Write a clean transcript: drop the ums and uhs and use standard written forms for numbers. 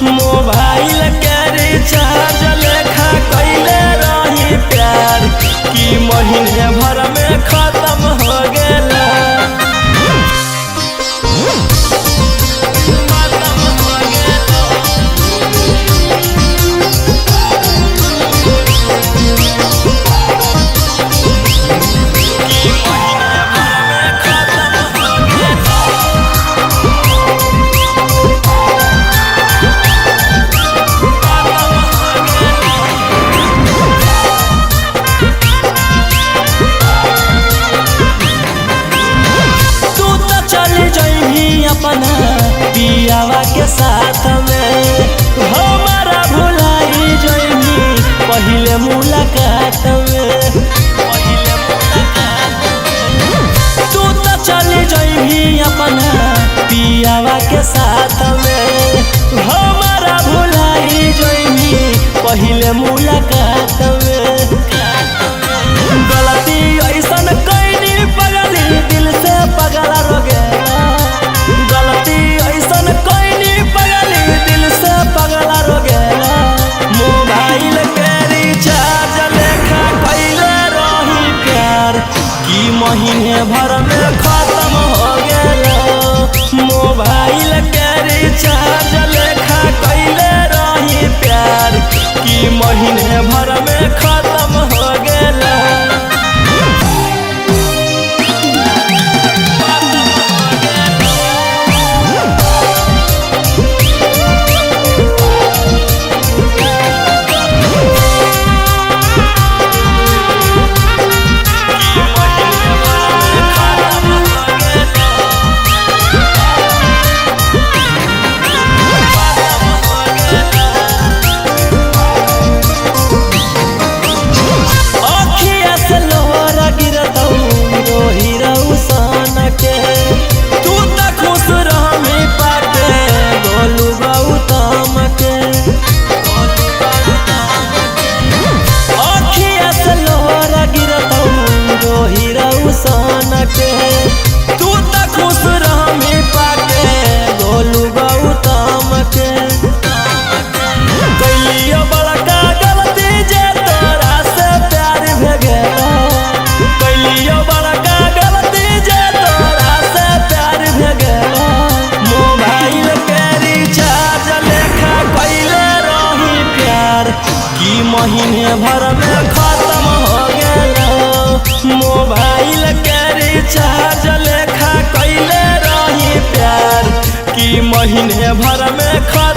Mobile के recharge लेखा कैले रही प्यार कि महीने भर में खत्म हो गेला। अपना पियावा के साथ में हमारा भुलाई जइनी पहले मुलाकात में। तू तो चली जइनी अपना पियावा के साथ में हमारा भुलाई जइनी पहले मुलाकात में। गलती ऐसन कैनी पगली दिल से पगला रो गया। गलती ऐसन कैनी पगली दिल से पगला रो गया। मोबाइल के रिचार्ज लेखा कैले रही प्यार कि महीने भर में खत्म हो गया। मोबाइल के रिचार्ज लेखा कैले रही प्यार कि महीने भर में खत्म हो गया। तू तो खुश रही पाके गोलू गौतम के। कैलियो बड़का गलती जे तोरा से प्यार भे गेला। कैलियो बड़का गलती जे तोरा से प्यार भे गेला। मोबाइल के रिचार्ज लेखा कैले रही प्यार कि महीने भर में खत्म हो गेला। मोबाइल के रिचार्ज लेखा कैले रही प्यार कि महीने भर में खत्म